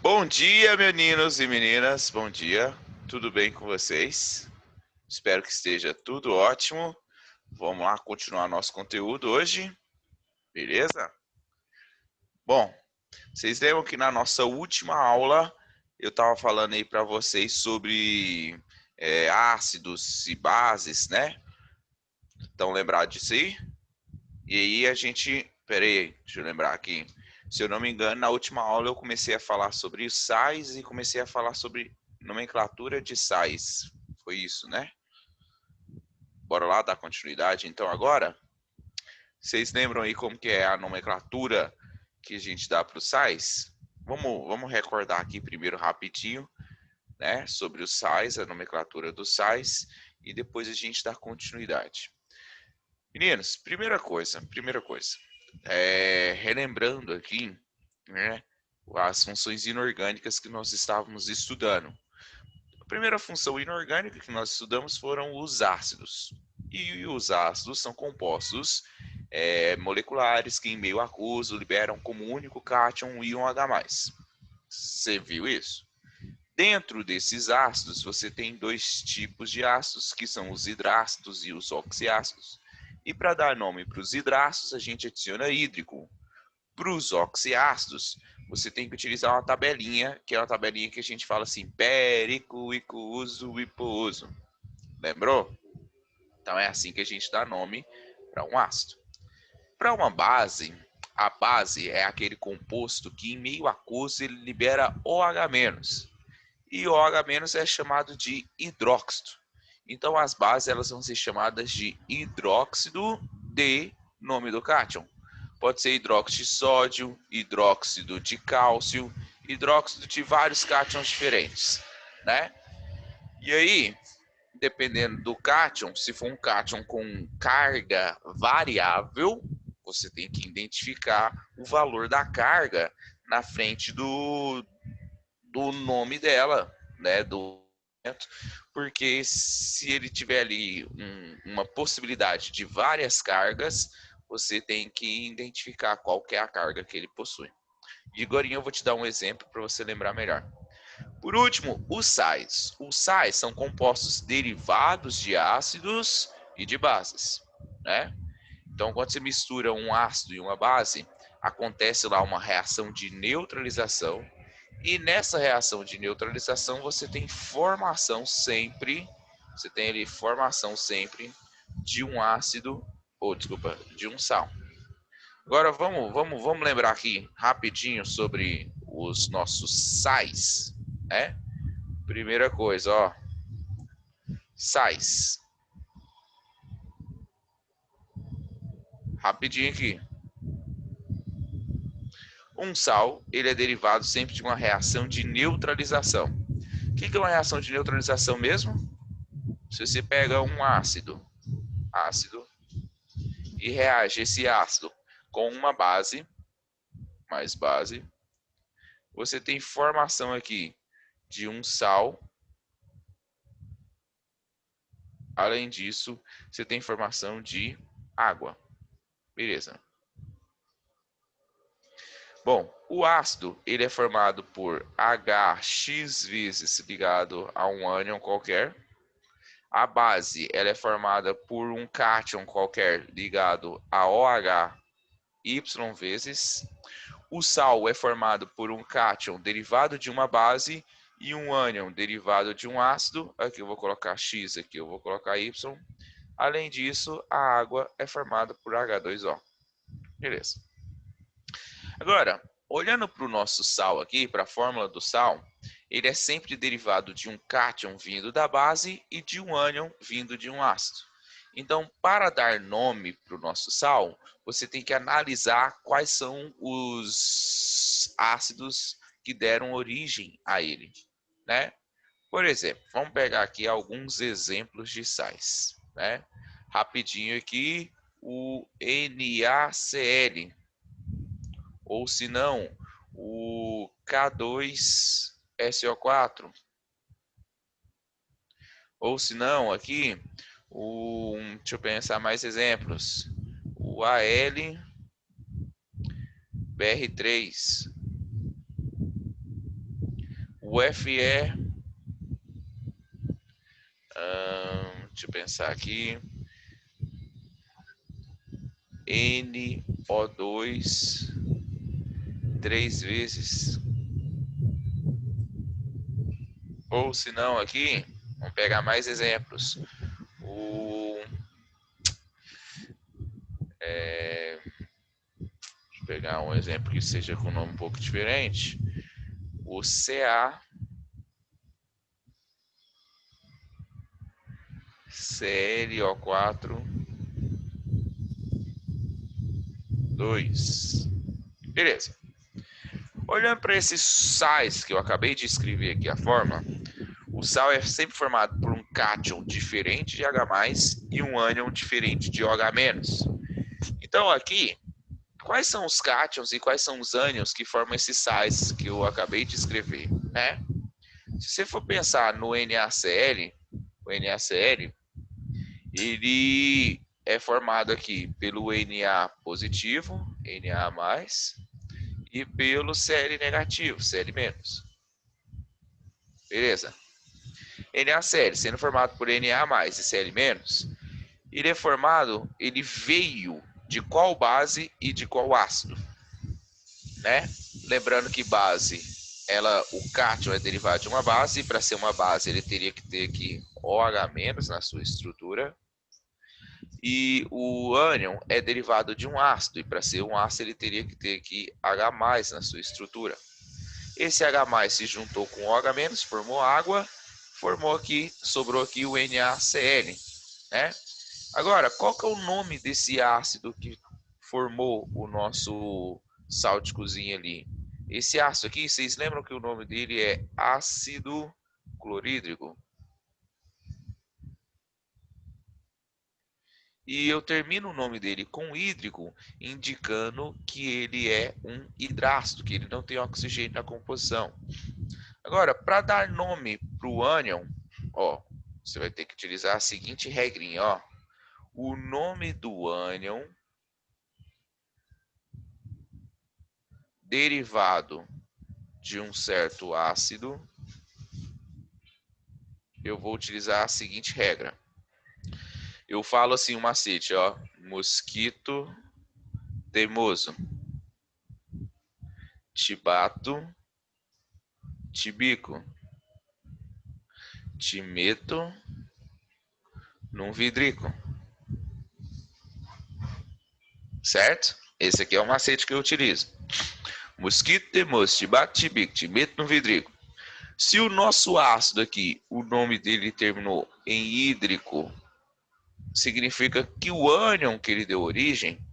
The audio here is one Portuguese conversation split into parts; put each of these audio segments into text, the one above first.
Bom dia, meninos e meninas. Bom dia. Tudo bem com vocês? Espero que esteja tudo ótimo. Vamos lá continuar nosso conteúdo hoje. Beleza? Bom, vocês lembram que na nossa última aula eu estava falando aí para vocês sobre ácidos e bases, né? Estão lembrados disso aí? E aí a gente... Pera aí, deixa eu lembrar aqui. Se eu não me engano, na última aula eu comecei a falar sobre sais e comecei a falar sobre nomenclatura de sais. Foi isso, né? Bora lá dar continuidade. Então agora, vocês lembram aí como que é a nomenclatura que a gente dá para os sais? Vamos recordar aqui primeiro rapidinho, né? Sobre os sais, a nomenclatura dos sais, e depois a gente dá continuidade. Meninos, primeira coisa, relembrando aqui, né, as funções inorgânicas que nós estávamos estudando. A primeira função inorgânica que nós estudamos foram os ácidos. E os ácidos são compostos moleculares que em meio aquoso liberam como único cátion um íon H+. Você viu isso? Dentro desses ácidos, você tem dois tipos de ácidos, que são os hidrácidos e os oxiácidos. E para dar nome para os hidrácidos, a gente adiciona hídrico. Para os oxiácidos, você tem que utilizar uma tabelinha, que é uma tabelinha que a gente fala assim, périco, icuso, hiposo. Lembrou? Então é assim que a gente dá nome para um ácido. Para uma base, a base é aquele composto que em meio aquoso ele libera OH-. E OH- é chamado de hidróxido. Então as bases elas vão ser chamadas de hidróxido de nome do cátion. Pode ser hidróxido de sódio, hidróxido de cálcio, hidróxido de vários cátions diferentes, né? E aí, dependendo do cátion, se for um cátion com carga variável, você tem que identificar o valor da carga na frente do nome dela, né? Porque se ele tiver ali uma possibilidade de várias cargas, você tem que identificar qual que é a carga que ele possui. E agora eu vou te dar um exemplo para você lembrar melhor. Por último, os sais. Os sais são compostos derivados de ácidos e de bases, né? Então, quando você mistura um ácido e uma base, acontece lá uma reação de neutralização. E nessa reação de neutralização, você tem formação sempre de um ácido, de um sal. Agora vamos lembrar aqui rapidinho sobre os nossos sais, né? Primeira coisa, ó, sais. Rapidinho aqui. Um sal, ele é derivado sempre de uma reação de neutralização. O que é uma reação de neutralização mesmo? Se você pega um ácido, e reage esse ácido com uma base, mais base, você tem formação aqui de um sal. Além disso, você tem formação de água. Beleza. Bom, o ácido ele é formado por HX vezes ligado a um ânion qualquer. A base ela é formada por um cátion qualquer ligado a OH Y vezes. O sal é formado por um cátion derivado de uma base e um ânion derivado de um ácido. Aqui eu vou colocar X, aqui eu vou colocar Y. Além disso, a água é formada por H2O. Beleza. Agora, olhando para o nosso sal aqui, para a fórmula do sal, ele é sempre derivado de um cátion vindo da base e de um ânion vindo de um ácido. Então, para dar nome para o nosso sal, você tem que analisar quais são os ácidos que deram origem a ele, né? Por exemplo, vamos pegar aqui alguns exemplos de sais, né? Rapidinho aqui, o NaCl, ou se não, o K2SO4, ou se não, aqui, deixa eu pensar mais exemplos, o AlBr3, O Fe, deixa eu pensar aqui, NO2 3 vezes. Ou se não aqui, vamos pegar mais exemplos. Deixa eu pegar um exemplo que seja com um nome um pouco diferente. O Ca ClO4 2. Beleza. Olhando para esses sais que eu acabei de escrever aqui a forma, o sal é sempre formado por um cátion diferente de H+, e um ânion diferente de OH-. Então aqui, quais são os cátions e quais são os ânions que formam esses sais que eu acabei de escrever, né? Se você for pensar no NaCl, o NaCl, ele é formado aqui pelo Na positivo, Na+, e pelo Cl negativo, Cl-. Beleza? NaCl, sendo formado por Na+ e Cl-, ele é formado, ele veio de qual base e de qual ácido, né? Lembrando que base, o cátion é derivado de uma base, e para ser uma base ele teria que ter aqui OH- na sua estrutura. E o ânion é derivado de um ácido, e para ser um ácido ele teria que ter aqui H+ na sua estrutura. Esse H+ se juntou com OH-, formou água, sobrou aqui o NaCl, né? Agora, qual que é o nome desse ácido que formou o nosso sal de cozinha ali? Esse ácido aqui, vocês lembram que o nome dele é ácido clorídrico? E eu termino o nome dele com hídrico, indicando que ele é um hidrácido, que ele não tem oxigênio na composição. Agora, para dar nome para o ânion, ó, você vai ter que utilizar a seguinte regrinha, ó. O nome do ânion derivado de um certo ácido, eu vou utilizar a seguinte regra. Eu falo assim, um macete, ó, mosquito teimoso, tibato, tibico, timeto, num vidrico. Certo? Esse aqui é o macete que eu utilizo. Mosquito teimoso, tibato, tibico, timeto, num vidrico. Se o nosso ácido aqui, o nome dele terminou em hídrico, significa que o ânion que ele deu origem,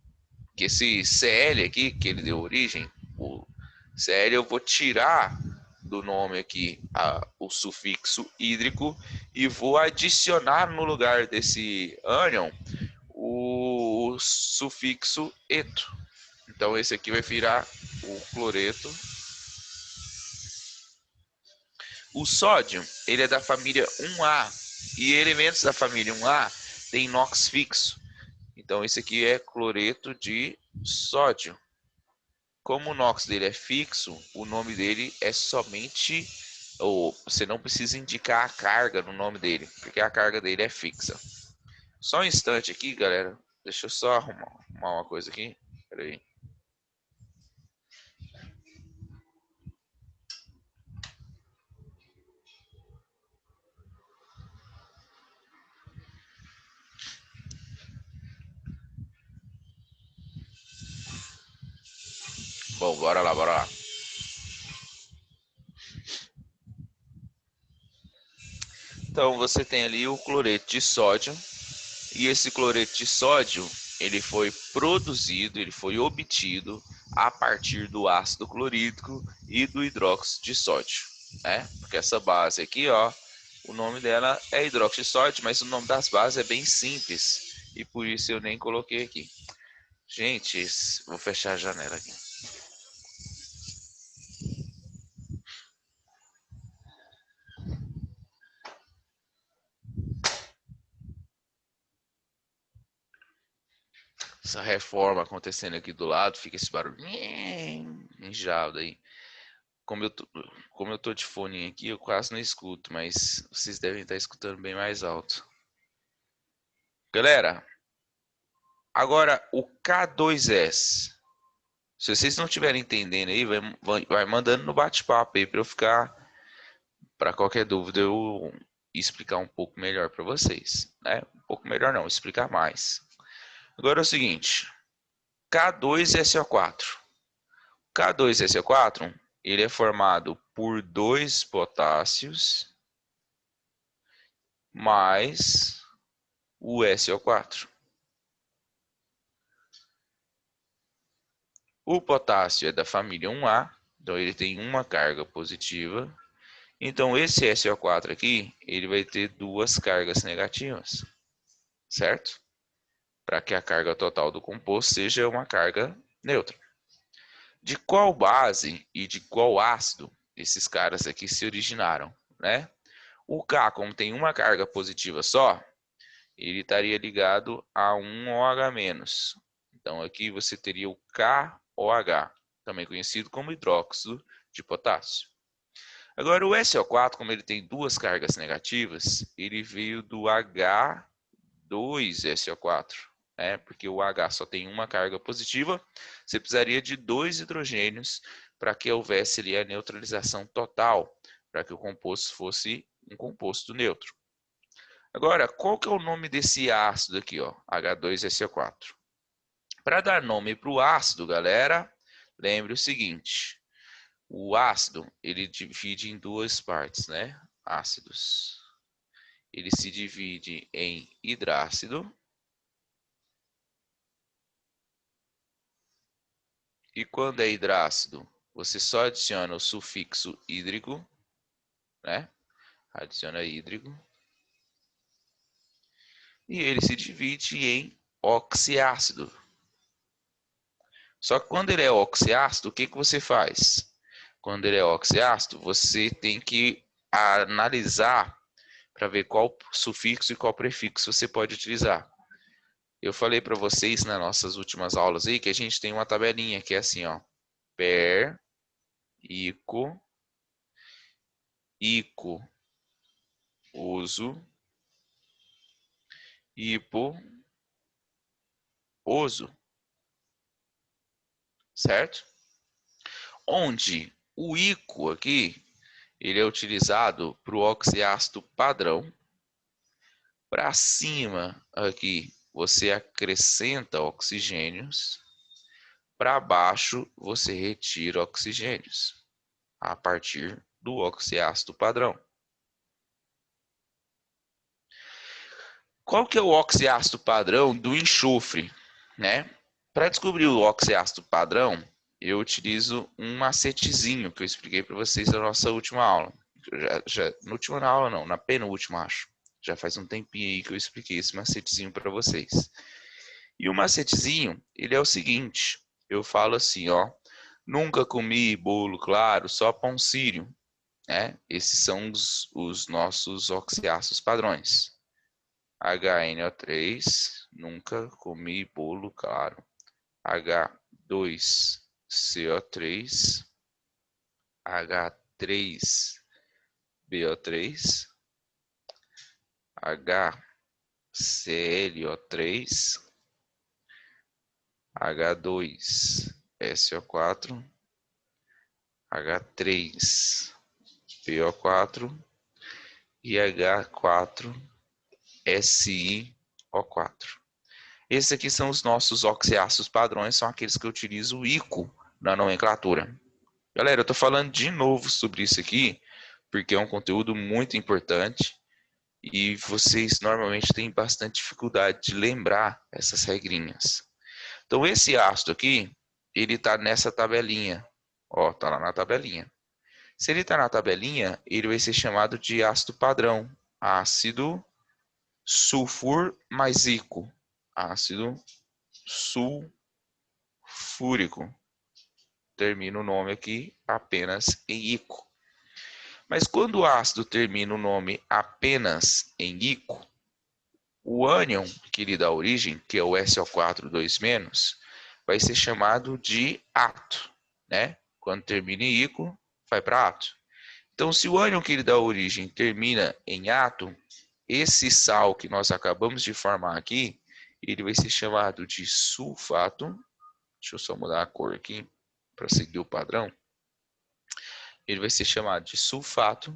que esse Cl aqui que ele deu origem, o Cl eu vou tirar do nome aqui o sufixo hídrico e vou adicionar no lugar desse ânion o sufixo eto. Então esse aqui vai virar o cloreto. O sódio, ele é da família 1A, e elementos da família 1A tem NOx fixo. Então esse aqui é cloreto de sódio. Como o NOx dele é fixo, o nome dele é somente, ou você não precisa indicar a carga no nome dele, porque a carga dele é fixa. Só um instante aqui, galera. Deixa eu só arrumar uma coisa aqui. Pera aí. Bom, bora lá, bora lá. Então você tem ali o cloreto de sódio, e esse cloreto de sódio, ele foi produzido, ele foi obtido a partir do ácido clorídrico e do hidróxido de sódio, né? Porque essa base aqui, ó, o nome dela é hidróxido de sódio, mas o nome das bases é bem simples, e por isso eu nem coloquei aqui. Gente, vou fechar a janela aqui. Essa reforma acontecendo aqui do lado, fica esse barulho enjado aí. como eu tô de fone aqui, eu quase não escuto, mas vocês devem estar escutando bem mais alto. Galera, agora o K2S. Se vocês não estiverem entendendo aí, vai mandando no bate-papo aí para eu ficar, para qualquer dúvida eu explicar um pouco melhor para vocês, né? Um pouco melhor não, explicar mais. Agora é o seguinte, K2SO4. K2SO4, ele é formado por 2 potássios mais o SO4. O potássio é da família 1A, então ele tem uma carga positiva. Então esse SO4 aqui, ele vai ter 2 cargas negativas, certo? Para que a carga total do composto seja uma carga neutra. De qual base e de qual ácido esses caras aqui se originaram, né? O K, como tem uma carga positiva só, ele estaria ligado a um OH-. Então aqui você teria o KOH, também conhecido como hidróxido de potássio. Agora o SO4, como ele tem 2 cargas negativas, ele veio do H2SO4, né? Porque o H só tem uma carga positiva, você precisaria de 2 hidrogênios para que houvesse ali a neutralização total, para que o composto fosse um composto neutro. Agora, qual que é o nome desse ácido aqui, ó? H2SO4. Para dar nome para o ácido, galera, lembre o seguinte: o ácido ele divide em 2 partes, né? Ácidos. Ele se divide em hidrácido e quando é hidrácido, você só adiciona o sufixo hídrico, né? Adiciona hídrico. E ele se divide em oxiácido. Só que quando ele é oxiácido, o que você faz? Quando ele é oxiácido, você tem que analisar para ver qual sufixo e qual prefixo você pode utilizar. Eu falei para vocês nas nossas últimas aulas aí que a gente tem uma tabelinha que é assim, ó. Per, ico, ico, uso, hipo, oso. Certo? Onde o ico aqui, ele é utilizado para o oxiácido padrão. Para cima aqui, você acrescenta oxigênios. Para baixo, você retira oxigênios a partir do oxiácido padrão. Qual que é o oxiácido padrão do enxofre, né? Para descobrir o oxiácido padrão, eu utilizo um macetezinho que eu expliquei para vocês na nossa última aula. Na última aula não, na penúltima acho. Já faz um tempinho aí que eu expliquei esse macetezinho para vocês. E o macetezinho, ele é o seguinte, eu falo assim, ó, nunca comi bolo claro, só pão sírio, né? Esses são os nossos oxiácidos padrões. HNO3, nunca comi bolo claro. H2CO3, H3BO3, HClO3, H2SO4, H3PO4 e H4SiO4. Esses aqui são os nossos oxiácidos padrões, são aqueles que eu utilizo o ICO na nomenclatura. Galera, eu estou falando de novo sobre isso aqui, porque é um conteúdo muito importante e vocês normalmente têm bastante dificuldade de lembrar essas regrinhas. Então, esse ácido aqui, ele está nessa tabelinha. Ó, está lá na tabelinha. Se ele está na tabelinha, ele vai ser chamado de ácido padrão. Ácido sulfur-mazico. Ácido sulfúrico. Termina o nome aqui apenas em ico. Mas quando o ácido termina o nome apenas em ico, o ânion que lhe dá origem, que é o SO4 2-, vai ser chamado de ato, né? Quando termina em ico, vai para átomo. Então, se o ânion que ele dá origem termina em átomo, esse sal que nós acabamos de formar aqui, ele vai ser chamado de sulfato. Deixa eu só mudar a cor aqui para seguir o padrão. Ele vai ser chamado de sulfato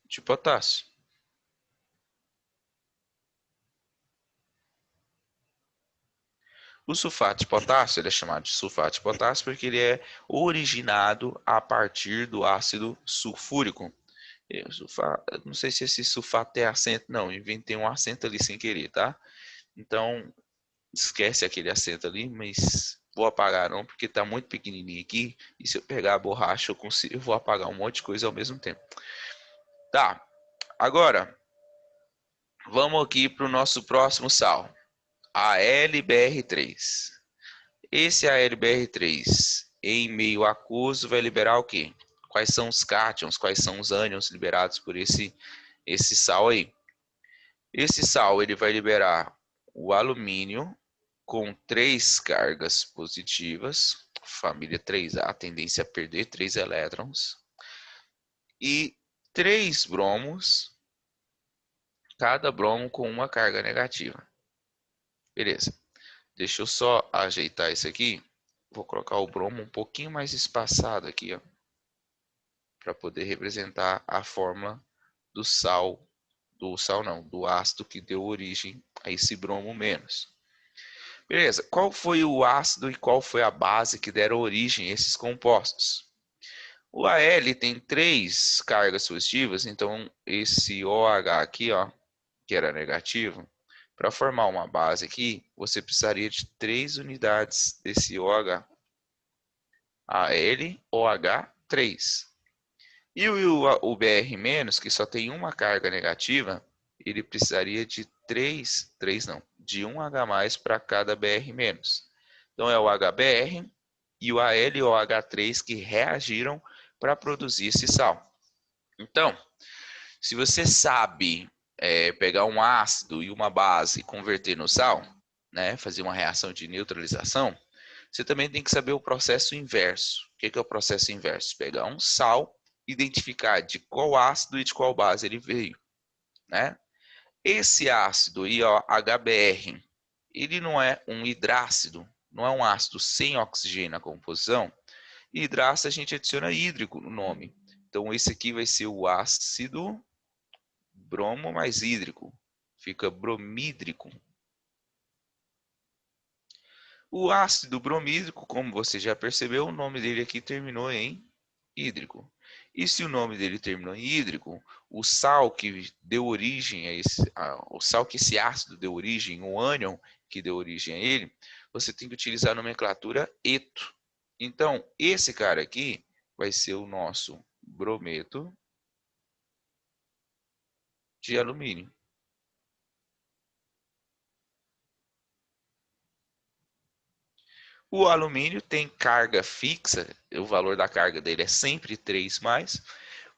de potássio. O sulfato de potássio ele é chamado de sulfato de potássio porque ele é originado a partir do ácido sulfúrico. Não sei se esse sulfato tem acento, não. Inventei um acento ali sem querer, tá? Então, esquece aquele acento ali, mas vou apagar não, porque está muito pequenininho aqui. E se eu pegar a borracha, eu vou apagar um monte de coisa ao mesmo tempo. Tá, agora, vamos aqui para o nosso próximo sal. AlBr3. Esse AlBr3 em meio aquoso vai liberar o quê? Quais são os cátions, quais são os ânions liberados por esse sal aí? Esse sal ele vai liberar o alumínio com 3 cargas positivas, família 3A, tendência a perder 3 elétrons, e 3 bromos, cada bromo com uma carga negativa. Beleza. Deixa eu só ajeitar isso aqui. Vou colocar o bromo um pouquinho mais espaçado aqui, ó, para poder representar a forma do sal, do ácido que deu origem a esse bromo menos. Beleza, qual foi o ácido e qual foi a base que deram origem a esses compostos? O Al tem 3 cargas positivas, então esse OH aqui, ó, que era negativo, para formar uma base aqui, você precisaria de 3 unidades desse OH. AlOH3. E o Br-, que só tem uma carga negativa, ele precisaria de 3 não, de 1H+ para cada Br-. Então é o HBr e o AlOH3 que reagiram para produzir esse sal. Então, se você sabe pegar um ácido e uma base e converter no sal, né, fazer uma reação de neutralização, você também tem que saber o processo inverso. O que é o processo inverso? Pegar um sal, identificar de qual ácido e de qual base ele veio, né? Esse ácido HBr, ele não é um hidrácido, não é um ácido sem oxigênio na composição. E hidrácido a gente adiciona hídrico no nome. Então esse aqui vai ser o ácido bromo mais hídrico. Fica bromídrico. O ácido bromídrico, como você já percebeu, o nome dele aqui terminou em hídrico. E se o nome dele terminou em hídrico, o sal que deu origem o sal que esse ácido deu origem, o ânion que deu origem a ele, você tem que utilizar a nomenclatura eto. Então, esse cara aqui vai ser o nosso brometo de alumínio. O alumínio tem carga fixa, o valor da carga dele é sempre 3+,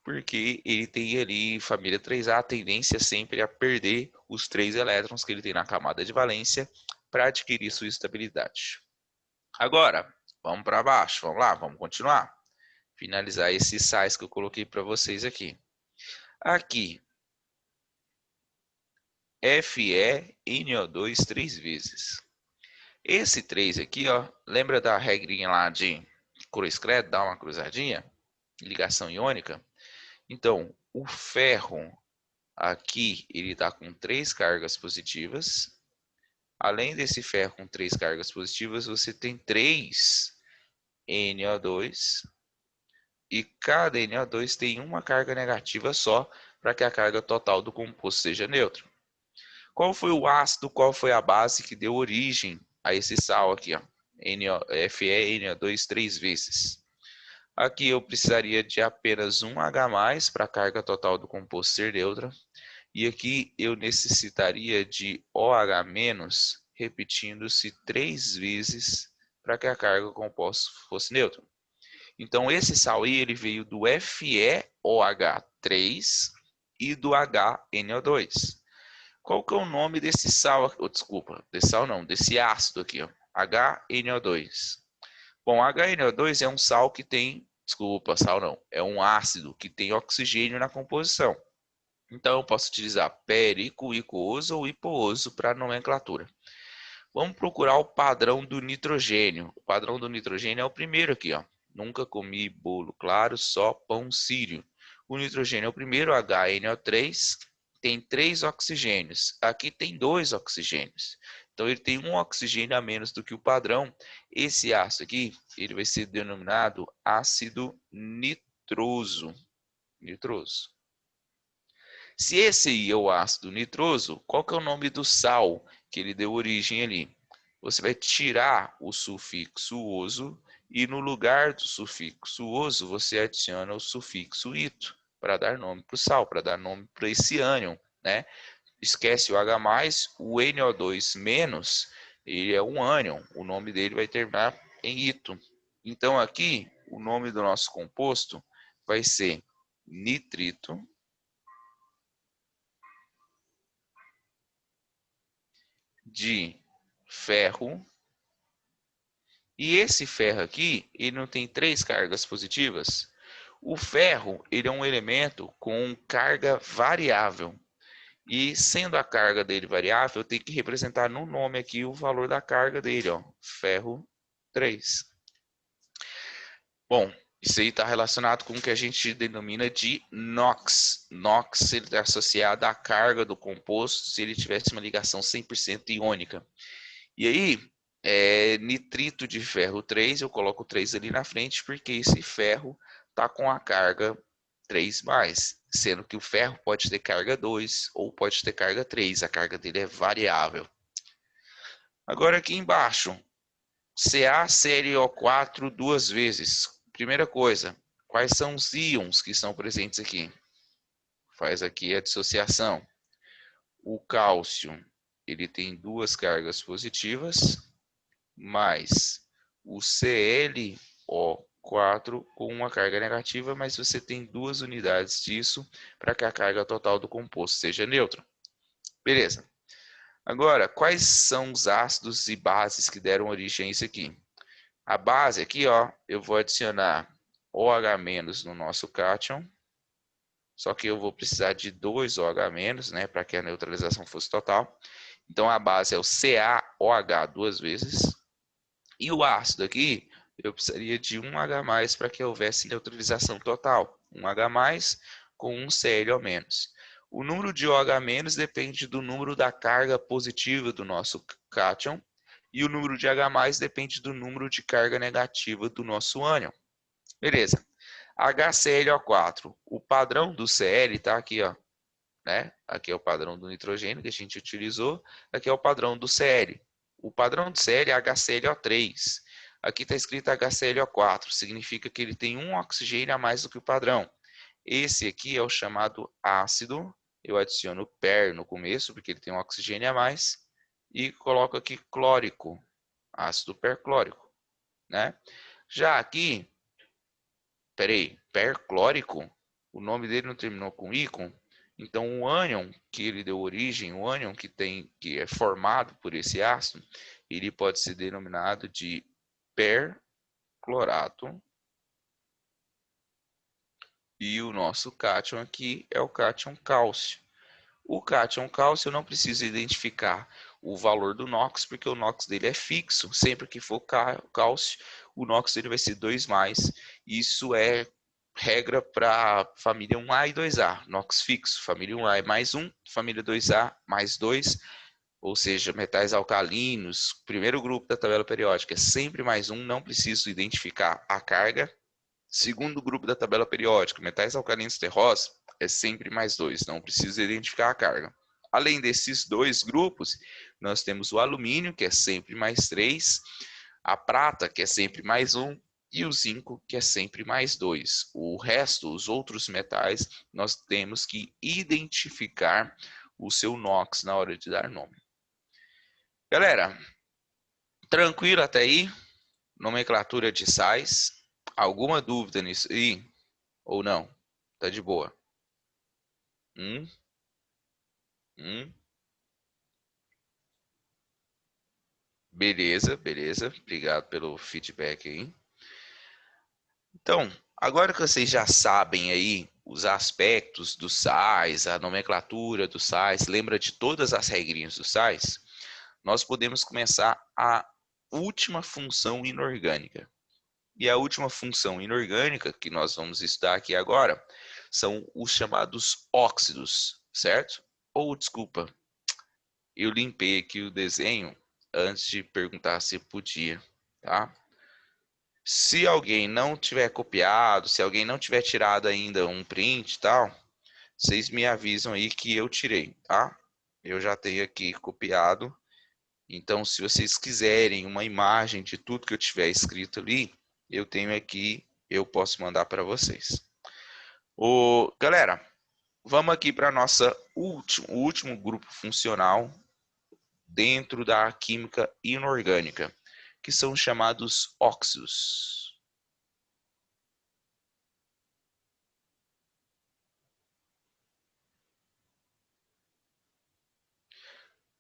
porque ele tem ali, família 3A, a tendência sempre a perder os 3 elétrons que ele tem na camada de valência para adquirir sua estabilidade. Agora, vamos para baixo, vamos lá, vamos continuar. Finalizar esses sais que eu coloquei para vocês aqui. Aqui, FeNO2 3 vezes. Esse 3 aqui, ó, lembra da regrinha lá de cruz-credo, dá uma cruzadinha? Ligação iônica? Então, o ferro aqui, ele está com 3 cargas positivas. Além desse ferro com 3 cargas positivas, você tem 3 NO2. E cada NO2 tem uma carga negativa só, para que a carga total do composto seja neutra. Qual foi o ácido, qual foi a base que deu origem a esse sal aqui, ó? FeNO2 3 vezes. Aqui eu precisaria de apenas 1H+ para a carga total do composto ser neutra. E aqui eu necessitaria de OH-, repetindo-se 3 vezes para que a carga composta fosse neutra. Então esse sal aí ele veio do FeOH3 e do HNO2. Qual que é o nome desse sal? Desculpa, desse sal não, desse ácido aqui, ó, HNO2. Bom, HNO2 é um sal que tem, desculpa, sal não, é um ácido que tem oxigênio na composição. Então, eu posso utilizar perico, icoso ou hiposo para nomenclatura. Vamos procurar o padrão do nitrogênio. O padrão do nitrogênio é o primeiro aqui, ó. Nunca comi bolo claro, só pão sírio. O nitrogênio é o primeiro, HNO3, tem 3 oxigênios. Aqui tem 2 oxigênios. Então, ele tem um oxigênio a menos do que o padrão. Esse ácido aqui, ele vai ser denominado ácido nitroso. Nitroso. Se esse aí é o ácido nitroso, qual que é o nome do sal que ele deu origem ali? Você vai tirar o sufixo oso e no lugar do sufixo oso você adiciona o sufixo ito para dar nome para o sal, para dar nome para esse ânion, né? Esquece o H+, o NO2-, ele é um ânion, o nome dele vai terminar em ito. Então aqui, o nome do nosso composto vai ser nitrito de ferro. E esse ferro aqui, ele não tem 3 cargas positivas. O ferro, ele é um elemento com carga variável. E sendo a carga dele variável, eu tenho que representar no nome aqui o valor da carga dele, ó, ferro 3. Bom, isso aí está relacionado com o que a gente denomina de NOx. NOx ele está associado à carga do composto se ele tivesse uma ligação 100% iônica. E aí, nitrito de ferro 3, eu coloco 3 ali na frente, porque esse ferro está com a carga 3+, sendo que o ferro pode ter carga 2 ou pode ter carga 3, a carga dele é variável. Agora aqui embaixo, CaClO4 duas vezes. Primeira coisa, quais são os íons que são presentes aqui? Faz aqui a dissociação. O cálcio, ele tem 2 cargas positivas, mais o ClO4 com uma carga negativa, mas você tem 2 unidades disso para que a carga total do composto seja neutra. Beleza. Agora, quais são os ácidos e bases que deram origem a isso aqui? A base aqui, ó, eu vou adicionar OH- no nosso cátion, só que eu vou precisar de 2 OH-, né, para que a neutralização fosse total. Então, a base é o CaOH duas vezes. E o ácido aqui, eu precisaria de um H+ para que houvesse neutralização total. Um H+ com um Cl-. O número de OH- depende do número da carga positiva do nosso cátion. E o número de H+ depende do número de carga negativa do nosso ânion. Beleza. HClO4. O padrão do Cl está aqui, ó. Né? Aqui é o padrão do nitrogênio que a gente utilizou. Aqui é o padrão do Cl. O padrão do Cl é HClO3. Aqui está escrito HClO4. Significa que ele tem um oxigênio a mais do que o padrão. Esse aqui é o chamado ácido. Eu adiciono per no começo, porque ele tem um oxigênio a mais. E coloco aqui clórico. Ácido perclórico. Né? Já aqui, peraí, perclórico, o nome dele não terminou com ícon. Então, o ânion que ele deu origem, o ânion que é formado por esse ácido, ele pode ser denominado de perclorato. E o nosso cátion aqui é o cátion cálcio. O cátion cálcio eu não preciso identificar o valor do NOx, porque o NOx dele é fixo. Sempre que for cálcio, o NOx dele vai ser 2+. Isso é regra para família 1A e 2A. NOx fixo, família 1A é +1, família 2A +2. Ou seja, metais alcalinos, primeiro grupo da tabela periódica é sempre +1, não preciso identificar a carga. Segundo grupo da tabela periódica, metais alcalinos terrosos, é sempre +2, não precisa identificar a carga. Além desses 2 grupos, nós temos o alumínio, que é sempre +3, a prata, que é sempre +1, e o zinco, que é sempre +2. O resto, os outros metais, nós temos que identificar o seu NOx na hora de dar nome. Galera, tranquilo até aí? Nomenclatura de sais. Alguma dúvida nisso aí? Ou não? Tá de boa. Hum? Hum? Beleza, beleza. Obrigado pelo feedback aí. Então, agora que vocês já sabem aí os aspectos dos sais, a nomenclatura dos sais, lembra de todas as regrinhas dos sais, nós podemos começar a última função inorgânica. E a última função inorgânica que nós vamos estudar aqui agora são os chamados óxidos, certo? Ou, desculpa, eu limpei aqui o desenho antes de perguntar se podia, tá? Se alguém não tiver copiado, se alguém não tiver tirado ainda um print e tal, vocês me avisam aí que eu tirei, tá? Eu já tenho aqui copiado. Então, se vocês quiserem uma imagem de tudo que eu tiver escrito ali, eu tenho aqui, eu posso mandar para vocês. Galera, vamos aqui para nossa o último grupo funcional dentro da química inorgânica, que são os chamados óxidos.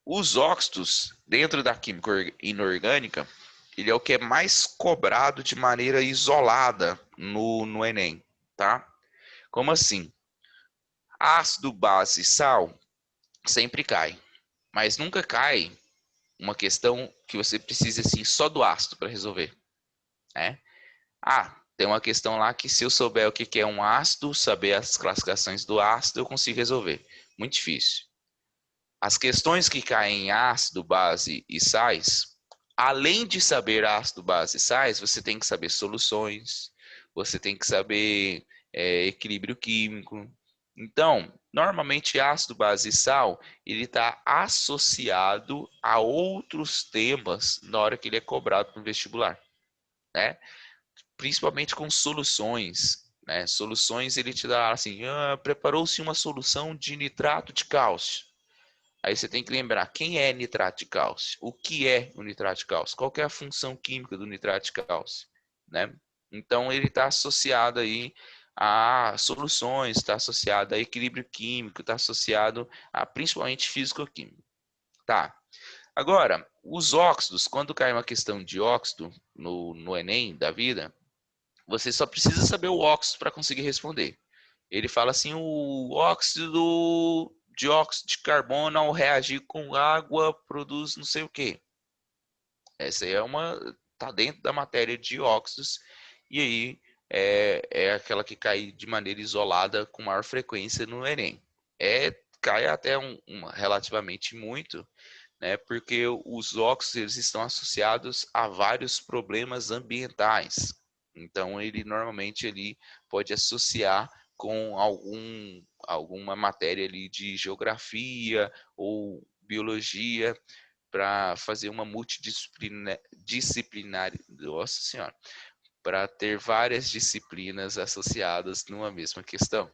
Os óxidos, dentro da química inorgânica, ele é o que é mais cobrado de maneira isolada no Enem, tá? Como assim? Ácido, base, sal sempre cai, mas nunca cai uma questão que você precisa assim só do ácido para resolver, né? Tem uma questão lá que se eu souber o que é um ácido, saber as classificações do ácido, eu consigo resolver. Muito difícil. As questões que caem em ácido, base e sais, além de saber ácido, base e sais, você tem que saber soluções, você tem que saber equilíbrio químico. Então, normalmente ácido, base e sal, ele está associado a outros temas na hora que ele é cobrado no vestibular, né? Principalmente com soluções, né? Soluções ele te dá assim, preparou-se uma solução de nitrato de cálcio. Aí você tem que lembrar quem é nitrato de cálcio, o que é o nitrato de cálcio, qual que é a função química do nitrato de cálcio, né? Então ele está associado aí a soluções, está associado a equilíbrio químico, está associado a principalmente físico-químico. Tá. Agora, os óxidos, quando cai uma questão de óxido no Enem da vida, você só precisa saber o óxido para conseguir responder. Ele fala assim, o óxido dióxido de carbono ao reagir com água produz não sei o que. Essa aí tá dentro da matéria de óxidos e aí é aquela que cai de maneira isolada com maior frequência no Enem. Cai até relativamente muito, né? Porque os óxidos eles estão associados a vários problemas ambientais. Então ele normalmente ele pode associar com alguma matéria ali de geografia ou biologia para fazer uma multidisciplinar, nossa senhora, para ter várias disciplinas associadas numa mesma questão.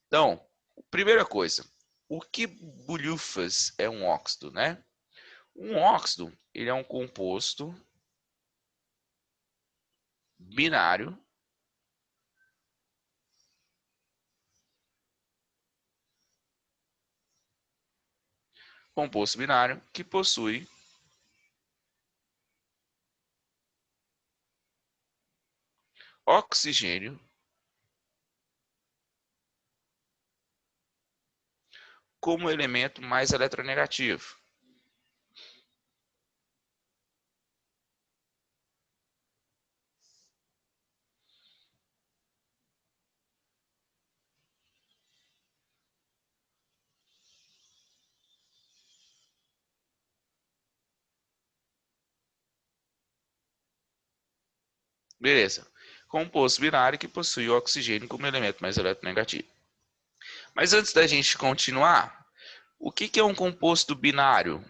Então, primeira coisa, o que bulhufas é um óxido, né? Um óxido, ele é um composto binário que possui oxigênio como elemento mais eletronegativo. Beleza. Composto binário que possui oxigênio como elemento mais eletronegativo. Mas antes da gente continuar, o que é um composto binário?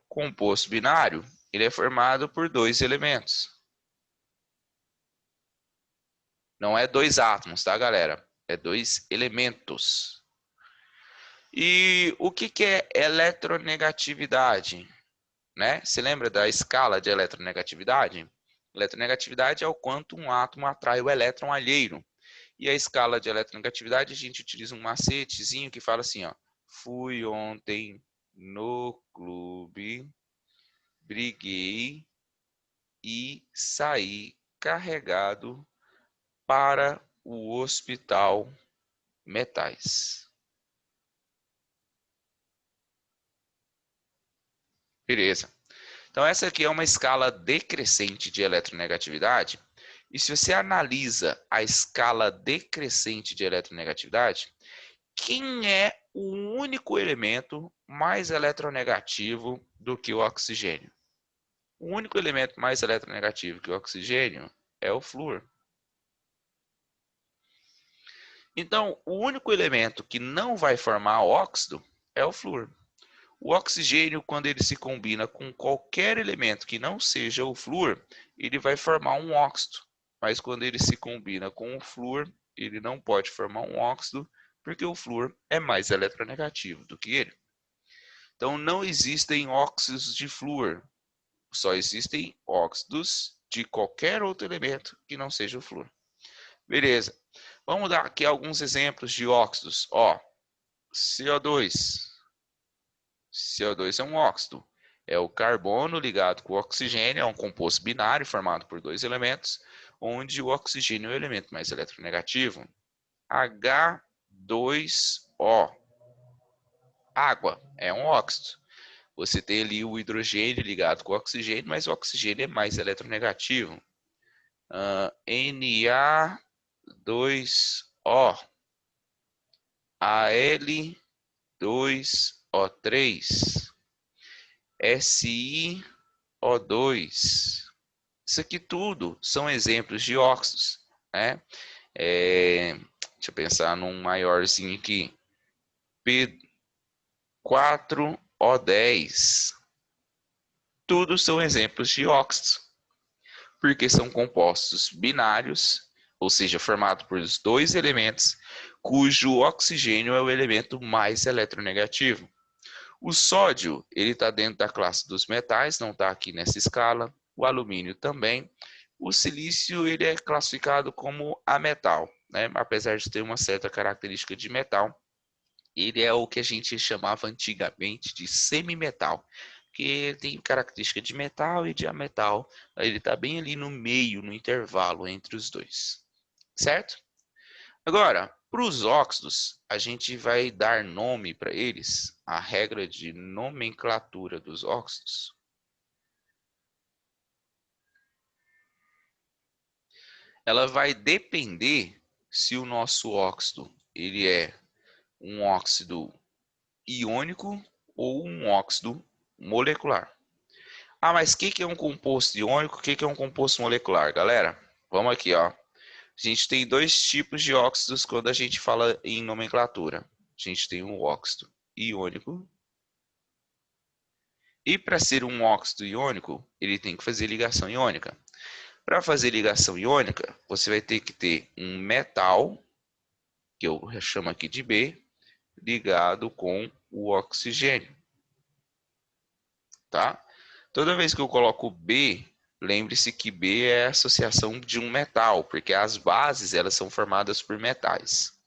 Composto binário, ele é formado por dois elementos. Não é dois átomos, tá, galera? É dois elementos. E o que é eletronegatividade? Né? Você lembra da escala de eletronegatividade? Eletronegatividade é o quanto um átomo atrai o elétron alheio. E a escala de eletronegatividade, a gente utiliza um macetezinho que fala assim, ó. Fui ontem no clube briguei e saí carregado para o hospital metais. Beleza. Então essa aqui é uma escala decrescente de eletronegatividade. E se você analisa a escala decrescente de eletronegatividade, quem é o único elemento mais eletronegativo do que o oxigênio? O único elemento mais eletronegativo que o oxigênio é o flúor. Então, o único elemento que não vai formar óxido é o flúor. O oxigênio, quando ele se combina com qualquer elemento que não seja o flúor, ele vai formar um óxido. Mas quando ele se combina com o flúor, ele não pode formar um óxido, porque o flúor é mais eletronegativo do que ele. Então, não existem óxidos de flúor. Só existem óxidos de qualquer outro elemento que não seja o flúor. Beleza. Vamos dar aqui alguns exemplos de óxidos. Ó, CO2. CO2 é um óxido. É o carbono ligado com o oxigênio, é um composto binário formado por dois elementos, onde o oxigênio é o elemento mais eletronegativo. H2O. Água é um óxido. Você tem ali o hidrogênio ligado com o oxigênio, mas o oxigênio é mais eletronegativo. Na2O. Al2O3. SiO2. Isso aqui tudo são exemplos de óxidos, né? Deixa eu pensar num maiorzinho aqui. P4O10. Tudo são exemplos de óxidos, porque são compostos binários, ou seja, formados por dois elementos, cujo oxigênio é o elemento mais eletronegativo. O sódio, ele está dentro da classe dos metais, não está aqui nessa escala. O alumínio também. O silício, ele é classificado como ametal, né? Apesar de ter uma certa característica de metal, ele é o que a gente chamava antigamente de semimetal, que ele tem característica de metal e de ametal. Ele está bem ali no meio, no intervalo entre os dois, certo? Agora, para os óxidos, a gente vai dar nome para eles, a regra de nomenclatura dos óxidos. Ela vai depender se o nosso óxido ele é um óxido iônico ou um óxido molecular. Ah, mas o que é um composto iônico? O que é um composto molecular, galera? Vamos aqui, ó. A gente tem dois tipos de óxidos quando a gente fala em nomenclatura. A gente tem um óxido iônico. E para ser um óxido iônico, ele tem que fazer ligação iônica. Para fazer ligação iônica, você vai ter que ter um metal, que eu chamo aqui de B, ligado com o oxigênio. Tá? Toda vez que eu coloco B, lembre-se que B é a associação de um metal, porque as bases elas são formadas por metais.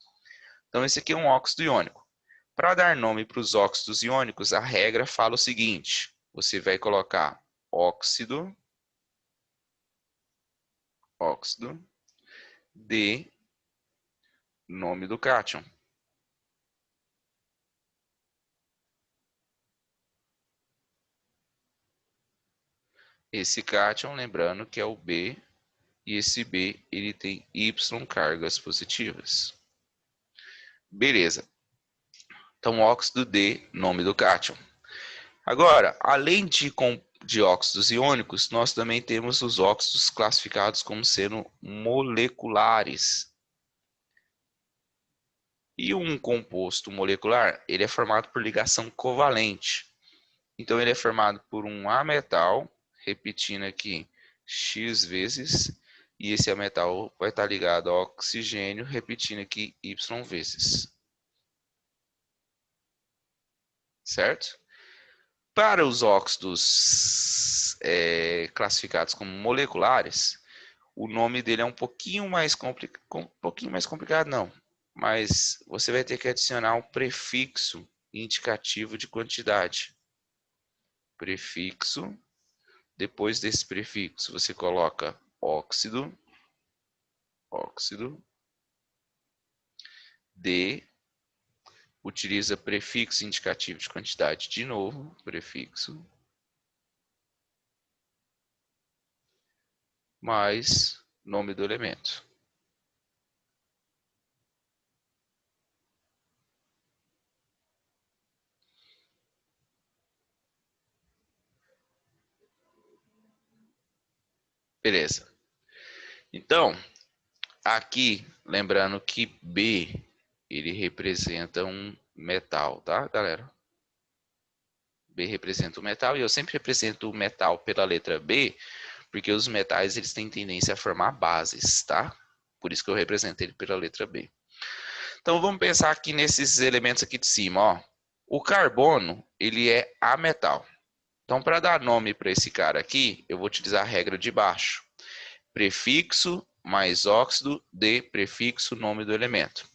Então esse aqui é um óxido iônico. Para dar nome para os óxidos iônicos, a regra fala o seguinte: você vai colocar óxido de nome do cátion. Esse cátion, lembrando que é o B, e esse B ele tem Y cargas positivas. Beleza. Então, óxido de nome do cátion. Agora, além de óxidos iônicos, nós também temos os óxidos classificados como sendo moleculares. E um composto molecular, ele é formado por ligação covalente. Então, ele é formado por um ametal, repetindo aqui, X vezes, e esse ametal vai estar ligado ao oxigênio, repetindo aqui, Y vezes. Certo? Para os óxidos classificados como moleculares, o nome dele é um pouquinho mais complicado, não. Mas você vai ter que adicionar um prefixo indicativo de quantidade. Prefixo depois desse prefixo você coloca óxido, D, utiliza prefixo indicativo de quantidade de novo, prefixo, mais nome do elemento. Beleza. Então, aqui, lembrando que B, ele representa um metal, tá, galera? B representa o metal e eu sempre represento o metal pela letra B, porque os metais eles têm tendência a formar bases, tá? Por isso que eu represento ele pela letra B. Então vamos pensar aqui nesses elementos aqui de cima, ó. O carbono, ele é ametal. Então para dar nome para esse cara aqui, eu vou utilizar a regra de baixo. Prefixo mais óxido de prefixo nome do elemento.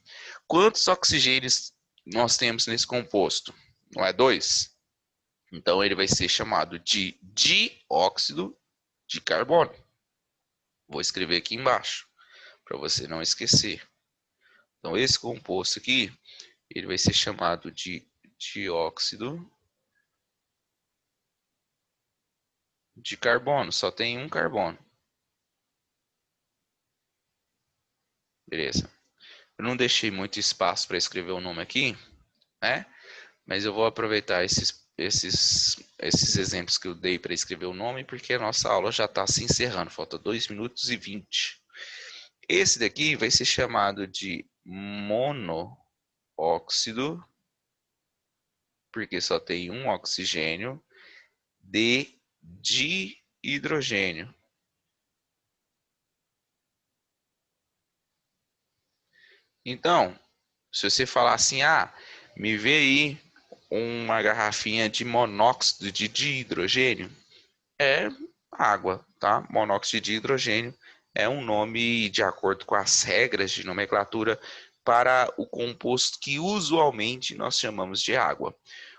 Quantos oxigênios nós temos nesse composto? Não é 2? Então ele vai ser chamado de dióxido de carbono. Vou escrever aqui embaixo, para você não esquecer. Então esse composto aqui, ele vai ser chamado de dióxido de carbono. Só tem um carbono. Beleza. Eu não deixei muito espaço para escrever o nome aqui, né? Mas eu vou aproveitar esses exemplos que eu dei para escrever o nome, porque a nossa aula já está se encerrando. Falta 2 minutos e 20. Esse daqui vai ser chamado de monóxido, porque só tem um oxigênio, de dihidrogênio. Então, se você falar assim, me vê aí uma garrafinha de monóxido de dihidrogênio, é água, tá? Monóxido de hidrogênio é um nome de acordo com as regras de nomenclatura para o composto que usualmente nós chamamos de água.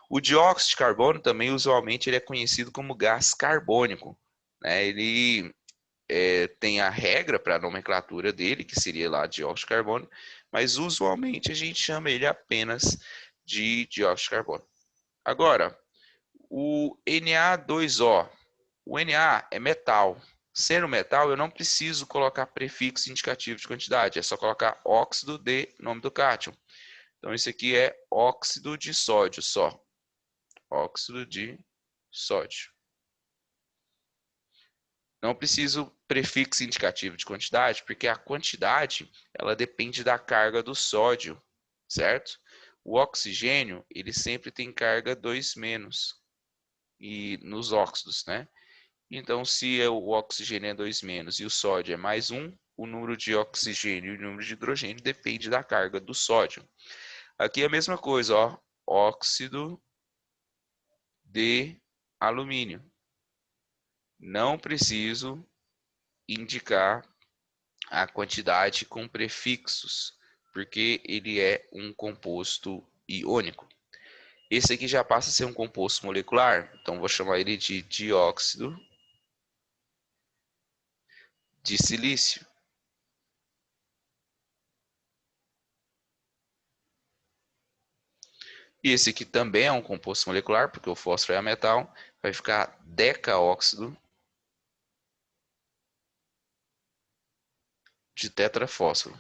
O dióxido de carbono também usualmente ele é conhecido como gás carbônico, né? Ele tem a regra para a nomenclatura dele, que seria lá dióxido de carbono, mas usualmente a gente chama ele apenas de dióxido de carbono. Agora, o Na2O. O Na é metal. Sendo metal, eu não preciso colocar prefixo indicativo de quantidade, é só colocar óxido de nome do cátion. Então, isso aqui é óxido de sódio só. Óxido de sódio. Não preciso prefixo indicativo de quantidade, porque a quantidade ela depende da carga do sódio, certo? O oxigênio, ele sempre tem carga 2- e nos óxidos, né? Então, se o oxigênio é 2- e o sódio é +1, o número de oxigênio e o número de hidrogênio depende da carga do sódio. Aqui é a mesma coisa, ó, óxido de alumínio. Não preciso indicar a quantidade com prefixos, porque ele é um composto iônico. Esse aqui já passa a ser um composto molecular, então vou chamar ele de dióxido de silício. E esse aqui também é um composto molecular, porque o fósforo é metal, vai ficar decaóxido de tetrafósforo.